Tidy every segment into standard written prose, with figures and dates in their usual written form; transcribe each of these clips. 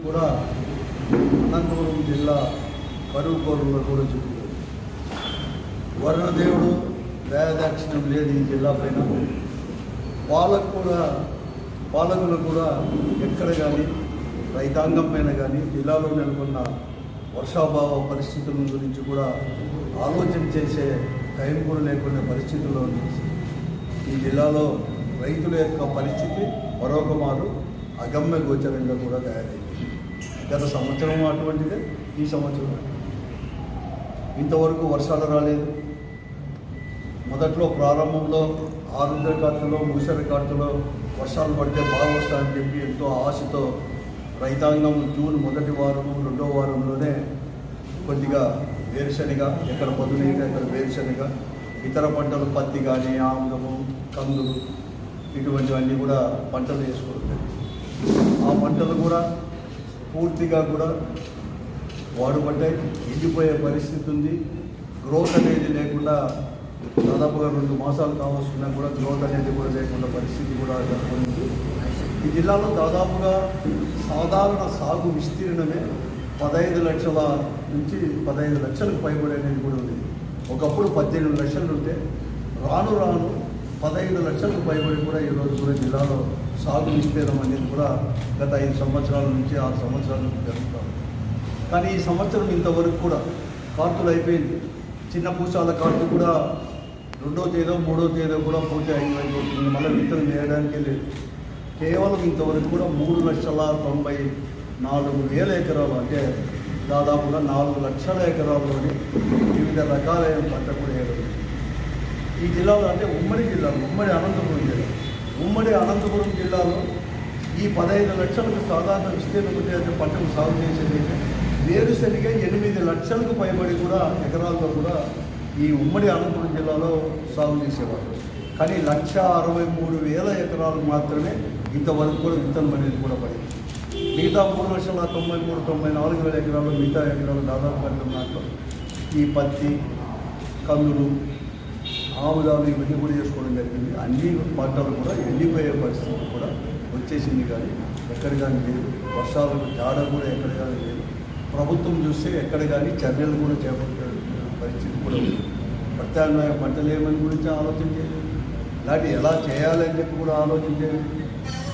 కూడా అనంతపురం జిల్లా కరువు కోరులో కూడా చెప్తుంది. వర్ణదేవుడు దయాదాక్షిణ్యం లేదు ఈ జిల్లా పైన. పాలకులు కూడా ఎక్కడ కానీ రైతాంగం పైన కానీ జిల్లాలో నెలకొన్న వర్షాభావ పరిస్థితుల గురించి కూడా ఆలోచన చేసే టైం కూడా లేకునే పరిస్థితుల్లో ఉంది. ఈ జిల్లాలో రైతుల యొక్క పరిస్థితి మరొక మారు అగమ్య గోచరంగా కూడా తయారైంది. గత సంవత్సరం అటువంటిదే, ఈ సంవత్సరం ఇంతవరకు వర్షాలు రాలేదు. మొదట్లో ప్రారంభంలో ఆరుద్ర కార్తెలో ముసర కార్తెలో వర్షాలు పడితే బాగా వస్తాయని చెప్పి ఎంతో ఆశతో రైతాంగం జూన్ మొదటి వారం రెండో వారంలోనే కొద్దిగా వేరుశనగ, ఎక్కడ పొద్దునీక ఎక్కడ వేరుశనగ, ఇతర పంటలు పత్తి కానీ ఆముదము కందులు ఇటువంటివన్నీ కూడా పంటలు వేసుకుంటాయి. ఆ పంటలు కూడా పూర్తిగా కూడా వాడుపడ్డాయి, ఎండిపోయే పరిస్థితి ఉంది. గ్రోత్ అనేది లేకుండా దాదాపుగా 2 మాసాలు కావస్తున్నా కూడా గ్రోత్ అనేది కూడా లేకుండా పరిస్థితి కూడా జరుగుతుంది. ఈ జిల్లాలో దాదాపుగా సాధారణ సాగు విస్తీర్ణమే 15 లక్షల నుంచి 15 లక్షలకు పైబడి అనేది కూడా ఉంది. ఒకప్పుడు 18 లక్షలు ఉంటే రాను 15 లక్షలకు పైబడి కూడా ఈరోజు కూడా జిల్లాలో సాగు విస్తీర్ణం అనేది కూడా గత 5 సంవత్సరాల నుంచి 6 సంవత్సరాల నుంచి జరుగుతాం. కానీ ఈ సంవత్సరం ఇంతవరకు కూడా కార్తులు అయిపోయింది. చిన్న పూసాల కార్డు కూడా 2వ తేదీ 3వ తేదీ కూడా పూర్తి అయిపోతుంది. మళ్ళీ విత్తనం వేయడానికే లేదు. కేవలం ఇంతవరకు కూడా 3,94,000 ఎకరాలు, అంటే దాదాపుగా 4 లక్షల ఎకరాల్లోని వివిధ రకాలైన పంట కూడా వేయడం. ఈ జిల్లాలో అంటే ఉమ్మడి అనంతపురం జిల్లాలో ఈ 15 లక్షలకు సాధారణ విస్తీర్ణం పంటలు సాగు చేసేదైతే వేరుశనగ 8 లక్షలకు పైబడి కూడా ఎకరాల్లో కూడా ఈ ఉమ్మడి అనంతపురం జిల్లాలో సాగు చేసేవారు. కానీ 1,63,000 ఎకరాలు మాత్రమే ఇంతవరకు కూడా విత్తనం అనేది కూడా పడింది. మిగతా 3,93,94,000 ఎకరాలు మిగతా ఎకరాలు దాదాపు పంటల దాంట్లో ఈ పత్తి కందులు ఆముదాలు ఇవన్నీ కూడా చేసుకోవడం జరిగింది. అన్ని పంటలు కూడా ఎండిపోయే పరిస్థితి కూడా వచ్చేసింది. కానీ ఎక్కడ కానీ లేదు. వర్షాలకు జాడ కూడా ఎక్కడ కానీ లేదు. ప్రభుత్వం చూస్తే ఎక్కడ కానీ చర్యలు కూడా చేపట్టే పరిస్థితి కూడా ఉంది. ప్రత్యామ్నాయ పంటలు ఏమని గురించి ఆలోచన చేయలేదు. ఇలాంటి ఎలా చేయాలని చెప్పి కూడా ఆలోచన చేయలేదు.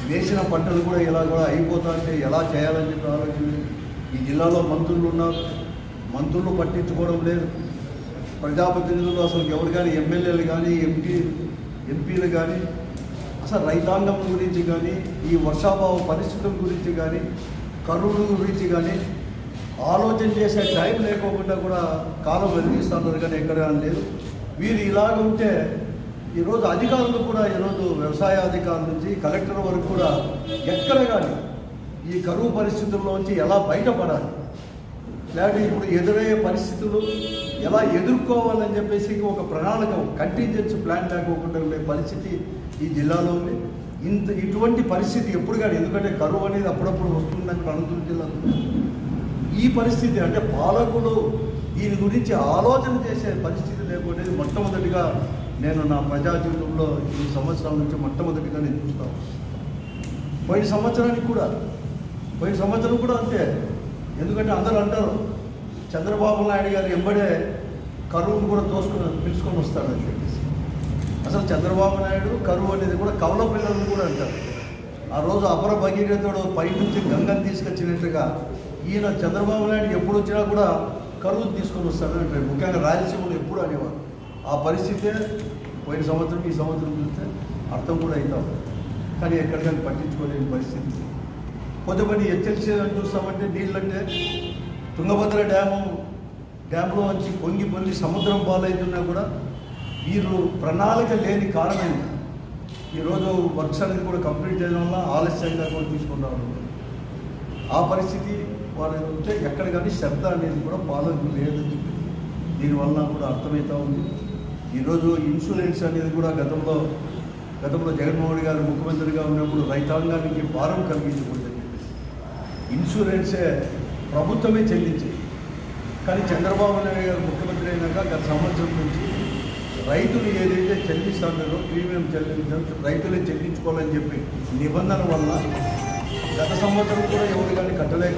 వేసిన పంటలు కూడా ఇలా కూడా అయిపోతా అంటే ఎలా చేయాలని చెప్పి ఆలోచన లేదు. ఈ జిల్లాలో మంత్రులు ఉన్నారు, మంత్రులు పట్టించుకోవడం లేదు. ప్రజాప్రతినిధులు అసలు ఎవరు కానీ ఎమ్మెల్యేలు కానీ ఎంపీలు కానీ అసలు రైతాంగం గురించి కానీ ఈ వర్షాభావ పరిస్థితుల గురించి కానీ కరువు గురించి కానీ ఆలోచన చేసే టైం లేకోకుండా కూడా కాలం వెలిగిస్తున్నారు. కానీ ఎక్కడ లేదు. వీరు ఇలాగ ఉంటే ఈరోజు అధికారులు కూడా ఈరోజు వ్యవసాయ అధికారుల నుంచి కలెక్టర్ వరకు కూడా ఎక్కడ కానీ ఈ కరువు పరిస్థితుల్లోంచి ఎలా బయటపడాలి, లేకపోతే ఇప్పుడు ఎదురయ్యే పరిస్థితులు ఎలా ఎదుర్కోవాలని చెప్పేసి ఒక ప్రణాళిక, కంటింజెన్సీ ప్లాన్ లేకోకుండా ఉండే పరిస్థితి ఈ జిల్లాలో ఉంది. ఇటువంటి పరిస్థితి ఎప్పుడు కానీ, ఎందుకంటే కరువు అనేది అప్పుడప్పుడు వస్తుందని అనంతపురం జిల్లాలో ఈ పరిస్థితి అంటే పాలకులు దీని గురించి ఆలోచన చేసే పరిస్థితి లేకపోతే మొట్టమొదటిగా నేను నా ప్రజా జీవితంలో ఈ సంవత్సరాల నుంచి మొట్టమొదటిగా నేను చూస్తాను. పోయిన సంవత్సరం కూడా అంతే. ఎందుకంటే అందరూ అంటారు చంద్రబాబు నాయుడు గారు ఎంబడే కరువును కూడా పిలుచుకొని వస్తాడని చెప్పేసి. అసలు చంద్రబాబు నాయుడు కరువు అనేది కూడా కవల పిల్లలను కూడా అంటారు. ఆ రోజు అపర భగీరథుడు పైనుంచి గంగను తీసుకొచ్చినట్టుగా ఈయన చంద్రబాబు నాయుడు ఎప్పుడు వచ్చినా కూడా కరువును తీసుకొని వస్తాడని అంటారు. ముఖ్యంగా రాయలసీమలో ఎప్పుడు అనేవారు. ఆ పరిస్థితే పోయిన సంవత్సరం ఈ సంవత్సరం చూస్తే అర్థం కూడా అవుతాం. కానీ ఎక్కడికైనా పట్టించుకోలేని పరిస్థితి. కొంతమంది హెచ్ఎల్సీ అని చూస్తామంటే నీళ్ళంటే తుంగభద్ర డ్యాంలో వచ్చి పొంగి సముద్రం పాలవుతున్నా కూడా వీరు ప్రణాళిక లేని కారణంగా ఈరోజు వర్క్స్ అనేది కూడా కంప్లీట్ చేయడం వల్ల ఆలస్యంగా కూడా తీసుకుని రావడం. ఆ పరిస్థితి వారు ఉంటే ఎక్కడ కానీ శ్రద్ధ అనేది కూడా పాలన లేదని చెప్పి దీనివల్ల కూడా అర్థమవుతూ ఉంది. ఈరోజు ఇన్సూరెన్స్ అనేది కూడా గతంలో జగన్మోహన్ గారు ముఖ్యమంత్రిగా ఉన్నప్పుడు రైతాంగానికి భారం కలిగించకూడదని చెప్పేసి ఇన్సూరెన్సే ప్రభుత్వమే చెల్లించేది. కానీ చంద్రబాబు నాయుడు గారు ముఖ్యమంత్రి అయినాక గత సంవత్సరం నుంచి రైతులు ఏదైతే చెల్లిస్తారో ప్రీమియం రైతులే చెల్లించుకోవాలని చెప్పి నిబంధన వల్ల గత సంవత్సరం కూడా ఎవరు కానీ కట్టలేక